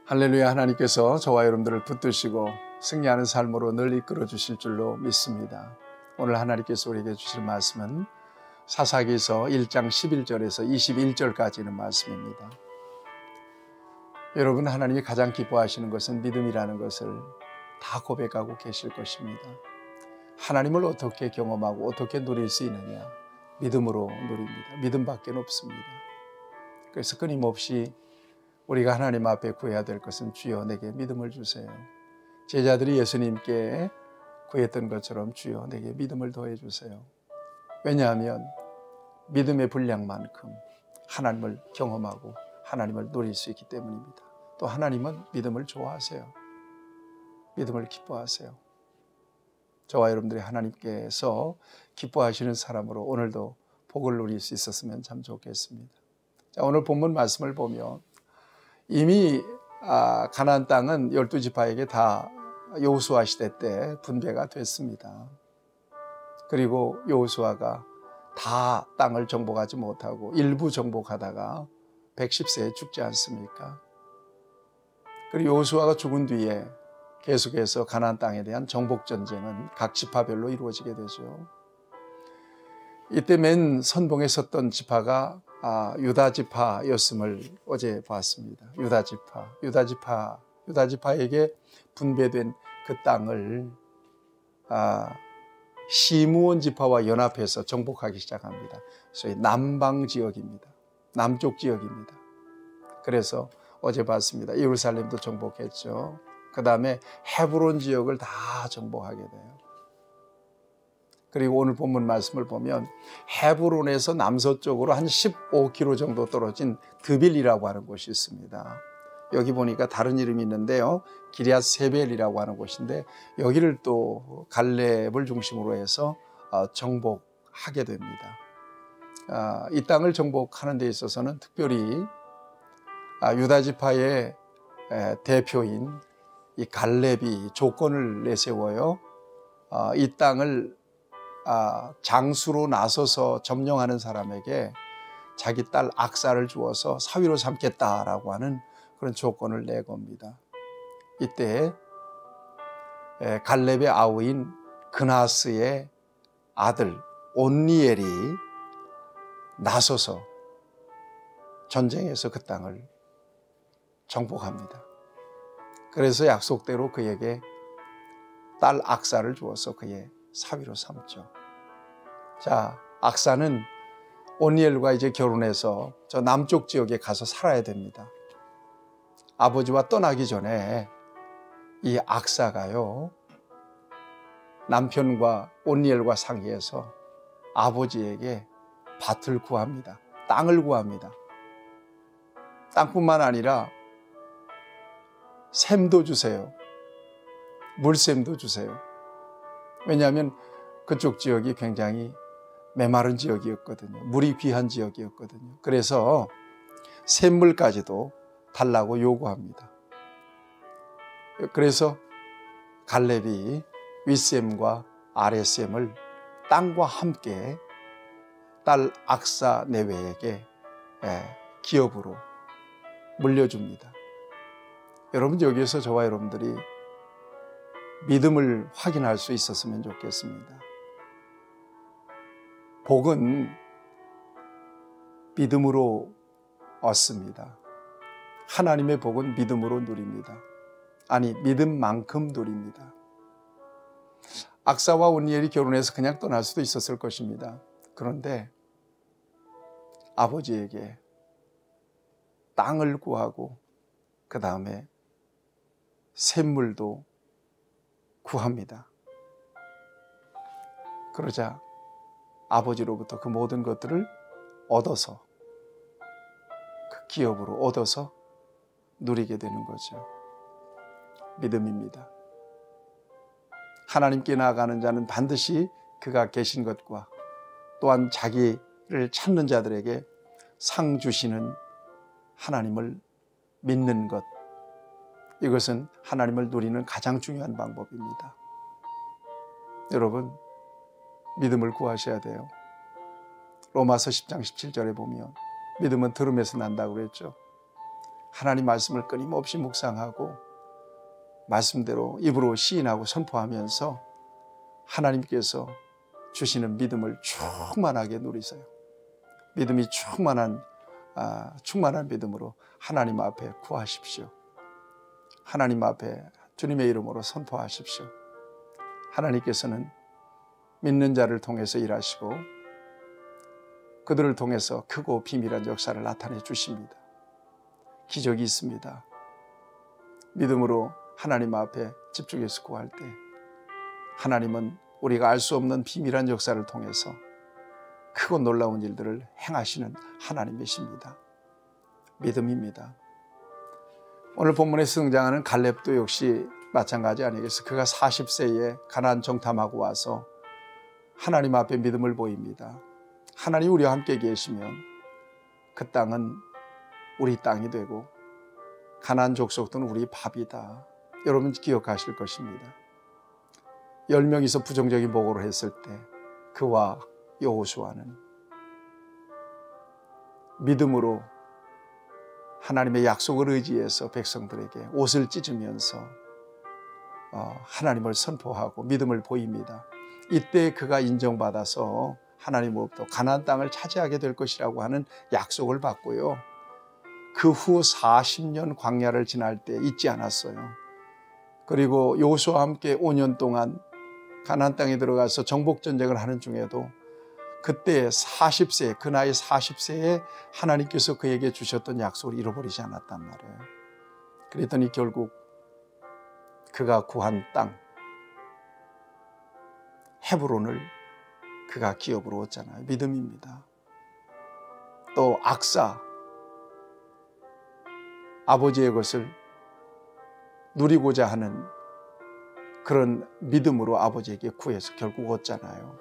할렐루야. 하나님께서 저와 여러분들을 붙드시고 승리하는 삶으로 늘 이끌어 주실 줄로 믿습니다. 오늘 하나님께서 우리에게 주실 말씀은 사사기서 1장 11절에서 21절까지 있는 말씀입니다. 여러분, 하나님이 가장 기뻐하시는 것은 믿음이라는 것을 다 고백하고 계실 것입니다. 하나님을 어떻게 경험하고 어떻게 누릴 수 있느냐? 믿음으로 누립니다. 믿음밖에 없습니다. 그래서 끊임없이 우리가 하나님 앞에 구해야 될 것은 주여 내게 믿음을 주세요. 제자들이 예수님께 구했던 것처럼 주여 내게 믿음을 더해 주세요. 왜냐하면 믿음의 분량만큼 하나님을 경험하고 하나님을 누릴 수 있기 때문입니다. 또 하나님은 믿음을 좋아하세요. 믿음을 기뻐하세요. 저와 여러분들이 하나님께서 기뻐하시는 사람으로 오늘도 복을 누릴 수 있었으면 참 좋겠습니다. 자, 오늘 본문 말씀을 보면 이미 가나안 땅은 12지파에게 다 여호수아 시대 때 분배가 됐습니다. 그리고 여호수아가 다 땅을 정복하지 못하고 일부 정복하다가 110세에 죽지 않습니까? 그리고 여호수아가 죽은 뒤에 계속해서 가나안 땅에 대한 정복 전쟁은 각 지파별로 이루어지게 되죠. 이때 맨 선봉에 섰던 지파가 유다 지파였음을 어제 봤습니다. 유다지파에게 분배된 그 땅을 시므온 지파와 연합해서 정복하기 시작합니다. 소위 남방 지역입니다. 남쪽 지역입니다. 그래서 어제 봤습니다. 예루살렘도 정복했죠. 그 다음에 헤브론 지역을 다 정복하게 돼요. 그리고 오늘 본문 말씀을 보면 헤브론에서 남서쪽으로 한 15km 정도 떨어진 드빌이라고 하는 곳이 있습니다. 여기 보니까 다른 이름이 있는데요. 기럇 세벨이라고 하는 곳인데 여기를 또 갈렙을 중심으로 해서 정복하게 됩니다. 이 땅을 정복하는 데 있어서는 특별히 유다 지파의 대표인 이 갈렙이 조건을 내세워요. 이 땅을 장수로 나서서 점령하는 사람에게 자기 딸 악사를 주어서 사위로 삼겠다라고 하는 그런 조건을 내겁니다. 이때 갈렙의 아우인 그나스의 아들 온니엘이 나서서 전쟁에서 그 땅을 정복합니다. 그래서 약속대로 그에게 딸 악사를 주어서 그의 사위로 삼죠. 자, 악사는 온니엘과 이제 결혼해서 저 남쪽 지역에 가서 살아야 됩니다. 아버지와 떠나기 전에 이 악사가요, 남편과 온니엘과 상의해서 아버지에게 밭을 구합니다. 땅을 구합니다. 땅뿐만 아니라 샘도 주세요. 물샘도 주세요. 왜냐하면 그쪽 지역이 굉장히 메마른 지역이었거든요. 물이 귀한 지역이었거든요. 그래서 샘물까지도 달라고 요구합니다. 그래서 갈렙이 윗샘과 아랫샘을 땅과 함께 딸 악사 내외에게 기업으로 물려줍니다. 여러분, 여기에서 저와 여러분들이 믿음을 확인할 수 있었으면 좋겠습니다. 복은 믿음으로 얻습니다. 하나님의 복은 믿음으로 누립니다. 아니, 믿음만큼 누립니다. 악사와 온니엘이 결혼해서 그냥 떠날 수도 있었을 것입니다. 그런데 아버지에게 땅을 구하고 그 다음에 샘물도 구합니다. 그러자 아버지로부터 그 모든 것들을 얻어서 그 기업으로 얻어서 누리게 되는 거죠. 믿음입니다. 하나님께 나아가는 자는 반드시 그가 계신 것과 또한 자기를 찾는 자들에게 상 주시는 하나님을 믿는 것, 이것은 하나님을 누리는 가장 중요한 방법입니다. 여러분, 믿음을 구하셔야 돼요. 로마서 10장 17절에 보면 믿음은 들음에서 난다고 그랬죠. 하나님 말씀을 끊임없이 묵상하고 말씀대로 입으로 시인하고 선포하면서 하나님께서 주시는 믿음을 충만하게 누리세요. 믿음이 충만한 믿음으로 하나님 앞에 구하십시오. 하나님 앞에 주님의 이름으로 선포하십시오. 하나님께서는 믿는 자를 통해서 일하시고 그들을 통해서 크고 비밀한 역사를 나타내 주십니다. 기적이 있습니다. 믿음으로 하나님 앞에 집중해서 구할 때 하나님은 우리가 알 수 없는 비밀한 역사를 통해서 크고 놀라운 일들을 행하시는 하나님이십니다. 믿음입니다. 오늘 본문에서 등장하는 갈렙도 역시 마찬가지 아니겠어요? 그가 40세에 가나안 정탐하고 와서 하나님 앞에 믿음을 보입니다. 하나님 우리와 함께 계시면 그 땅은 우리 땅이 되고 가나안 족속들은 우리 밥이다. 여러분 기억하실 것입니다. 10명이서 부정적인 보고를 했을 때 그와 여호수아는 믿음으로 하나님의 약속을 의지해서 백성들에게 옷을 찢으면서 하나님을 선포하고 믿음을 보입니다. 이때 그가 인정받아서 하나님으로부터 가나안 땅을 차지하게 될 것이라고 하는 약속을 받고요. 그 후 40년 광야를 지날 때 잊지 않았어요. 그리고 여호수아와 함께 5년 동안 가나안 땅에 들어가서 정복전쟁을 하는 중에도 그때 40세, 그 나이 40세에 하나님께서 그에게 주셨던 약속을 잃어버리지 않았단 말이에요. 그랬더니 결국 그가 구한 땅 헤브론을 그가 기업으로 얻잖아요. 믿음입니다. 또 악사, 아버지의 것을 누리고자 하는 그런 믿음으로 아버지에게 구해서 결국 얻잖아요.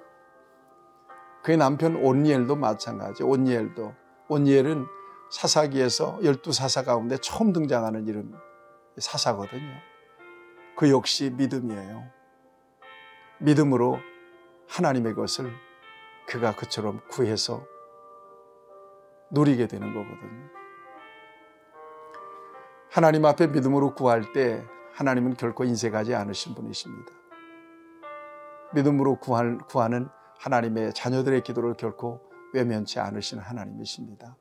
그의 남편 온니엘도 마찬가지. 온니엘은 사사기에서 12사사 가운데 처음 등장하는 이름 사사거든요. 그 역시 믿음이에요. 믿음으로 하나님의 것을 그가 그처럼 구해서 누리게 되는 거거든요. 하나님 앞에 믿음으로 구할 때 하나님은 결코 인색하지 않으신 분이십니다. 믿음으로 구하는 하나님의 자녀들의 기도를 결코 외면치 않으시는 하나님이십니다.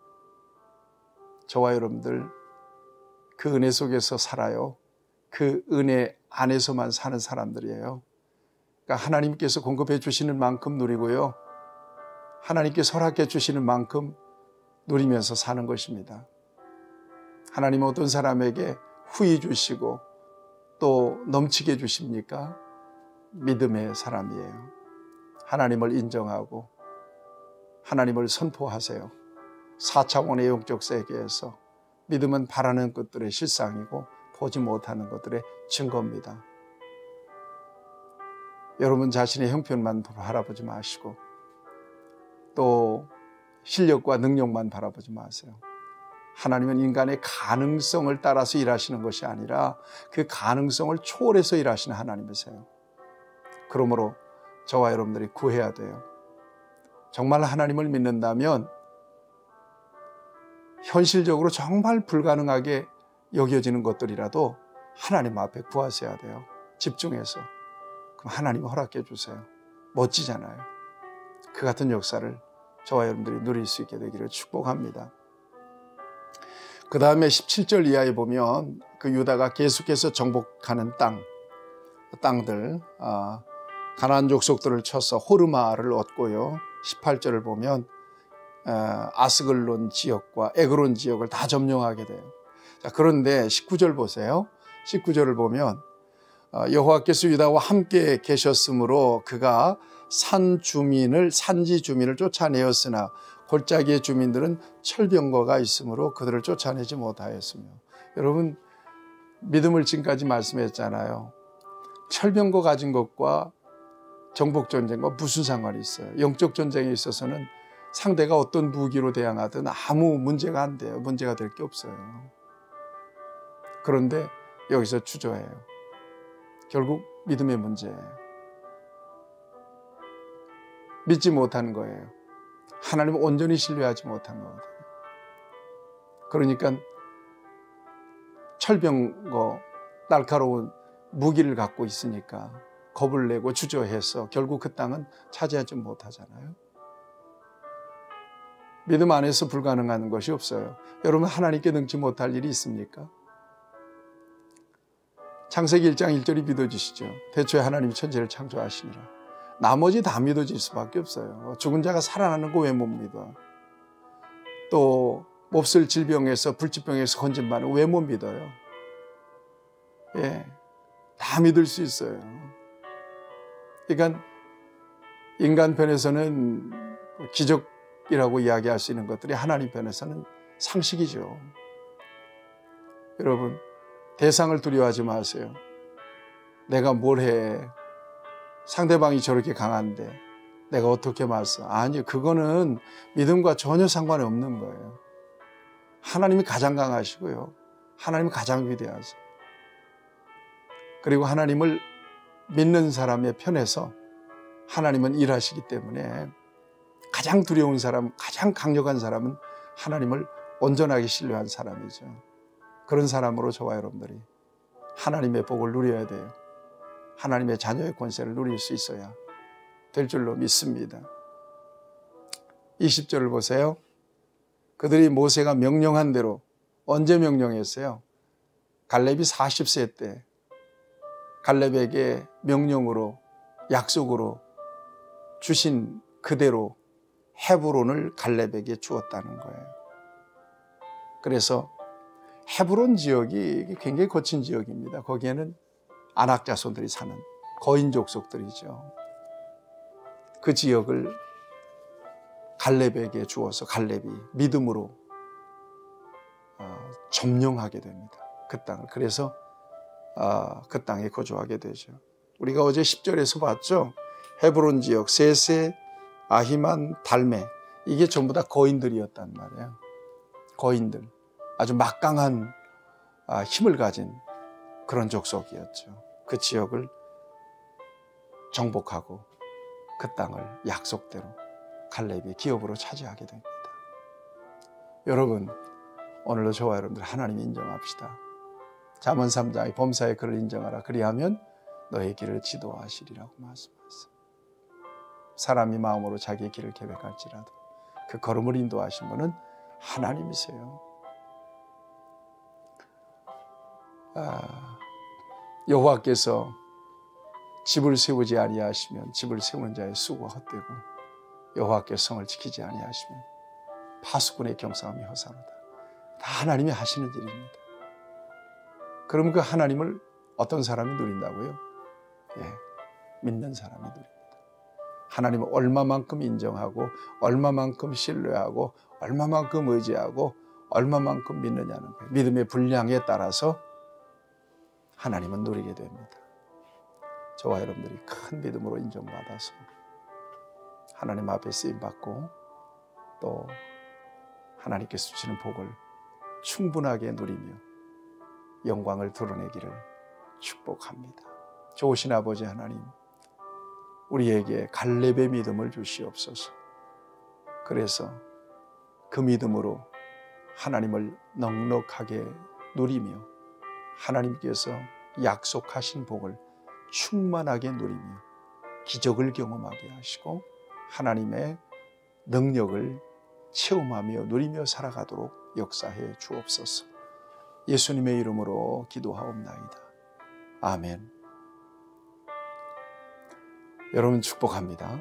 저와 여러분들 그 은혜 속에서 살아요. 그 은혜 안에서만 사는 사람들이에요. 그러니까 하나님께서 공급해 주시는 만큼 누리고요. 하나님께서 허락해 주시는 만큼 누리면서 사는 것입니다. 하나님은 어떤 사람에게 후히 주시고 또 넘치게 주십니까? 믿음의 사람이에요. 하나님을 인정하고 하나님을 선포하세요. 4차원의 영적 세계에서 믿음은 바라는 것들의 실상이고 보지 못하는 것들의 증거입니다. 여러분 자신의 형편만 바라보지 마시고 또 실력과 능력만 바라보지 마세요. 하나님은 인간의 가능성을 따라서 일하시는 것이 아니라 그 가능성을 초월해서 일하시는 하나님이세요. 그러므로 저와 여러분들이 구해야 돼요. 정말 하나님을 믿는다면 현실적으로 정말 불가능하게 여겨지는 것들이라도 하나님 앞에 구하셔야 돼요. 집중해서. 그럼 하나님이 허락해 주세요. 멋지잖아요. 그 같은 역사를 저와 여러분들이 누릴 수 있게 되기를 축복합니다. 그 다음에 17절 이하에 보면 그 유다가 계속해서 정복하는 땅들 가나안 족속들을 쳐서 호르마를 얻고요. 18절을 보면 아스글론 지역과 에그론 지역을 다 점령하게 돼요. 자, 그런데 19절 보세요. 19절을 보면 여호와께서 유다와 함께 계셨으므로 그가 산지 주민을 쫓아내었으나 골짜기의 주민들은 철병거가 있으므로 그들을 쫓아내지 못하였으며. 여러분 믿음을 지금까지 말씀했잖아요. 철병거 가진 것과 정복전쟁과 무슨 상관이 있어요? 영적 전쟁에 있어서는 상대가 어떤 무기로 대항하든 아무 문제가 안 돼요. 문제가 될 게 없어요. 그런데 여기서 주저해요. 결국 믿음의 문제예요. 믿지 못하는 거예요. 하나님을 온전히 신뢰하지 못한 거거든요. 그러니까 철병거 날카로운 무기를 갖고 있으니까 겁을 내고 주저해서 결국 그 땅은 차지하지 못하잖아요. 믿음 안에서 불가능한 것이 없어요. 여러분, 하나님께 능치 못할 일이 있습니까? 창세기 1장 1절이 믿어지시죠? 대초에 하나님이 천지를 창조하시니라. 나머지 다 믿어질 수밖에 없어요. 죽은 자가 살아나는 거 왜 못 믿어? 또 몹쓸 질병에서 불치병에서 건진받는 왜 못 믿어요? 예, 다 믿을 수 있어요. 그러니까 인간 편에서는 기적이라고 이야기할 수 있는 것들이 하나님 편에서는 상식이죠. 여러분, 대상을 두려워하지 마세요. 내가 뭘 해? 상대방이 저렇게 강한데 내가 어떻게 맞서? 아니요, 그거는 믿음과 전혀 상관이 없는 거예요. 하나님이 가장 강하시고요. 하나님이 가장 위대하세요. 그리고 하나님을 믿는 사람의 편에서 하나님은 일하시기 때문에 가장 두려운 사람, 가장 강력한 사람은 하나님을 온전하게 신뢰한 사람이죠. 그런 사람으로 저와 여러분들이 하나님의 복을 누려야 돼요. 하나님의 자녀의 권세를 누릴 수 있어야 될 줄로 믿습니다. 20절을 보세요. 그들이 모세가 명령한 대로, 언제 명령했어요? 갈렙이 40세 때 갈렙에게 명령으로, 약속으로 주신 그대로 헤브론을 갈렙에게 주었다는 거예요. 그래서 헤브론 지역이 굉장히 거친 지역입니다. 거기에는 아낙 자손들이 사는 거인 족속들이죠. 그 지역을 갈렙에게 주어서 갈렙이 믿음으로 점령하게 됩니다. 그 땅을. 그래서 그 땅에 거주하게 되죠. 우리가 어제 10절에서 봤죠. 헤브론 지역, 세세, 아히만, 달메, 이게 전부 다 거인들이었단 말이에요. 거인들. 아주 막강한 힘을 가진 그런 족속이었죠. 그 지역을 정복하고 그 땅을 약속대로 갈렙이 기업으로 차지하게 됩니다. 여러분, 오늘도 저와 여러분들 하나님 인정합시다. 잠언 3장의 범사의 그를 인정하라. 그리하면 너의 길을 지도하시리라고 말씀하셨어요. 사람이 마음으로 자기의 길을 계획할지라도 그 걸음을 인도하신 분은 하나님이세요. 여호와께서 집을 세우지 아니하시면 집을 세우는 자의 수고가 헛되고 여호와께서 성을 지키지 아니하시면 파수꾼의 경성함이 허사로다. 다 하나님이 하시는 일입니다. 그럼 그 하나님을 어떤 사람이 누린다고요? 예, 믿는 사람이 누립니다. 하나님을 얼마만큼 인정하고 얼마만큼 신뢰하고 얼마만큼 의지하고 얼마만큼 믿느냐는 거예요. 믿음의 분량에 따라서 하나님은 누리게 됩니다. 저와 여러분들이 큰 믿음으로 인정받아서 하나님 앞에 쓰임받고 또 하나님께서 주시는 복을 충분하게 누리며 영광을 드러내기를 축복합니다. 좋으신 아버지 하나님, 우리에게 갈렙의 믿음을 주시옵소서. 그래서 그 믿음으로 하나님을 넉넉하게 누리며 하나님께서 약속하신 복을 충만하게 누리며 기적을 경험하게 하시고 하나님의 능력을 체험하며 누리며 살아가도록 역사해 주옵소서. 예수님의 이름으로 기도하옵나이다. 아멘. 여러분 축복합니다.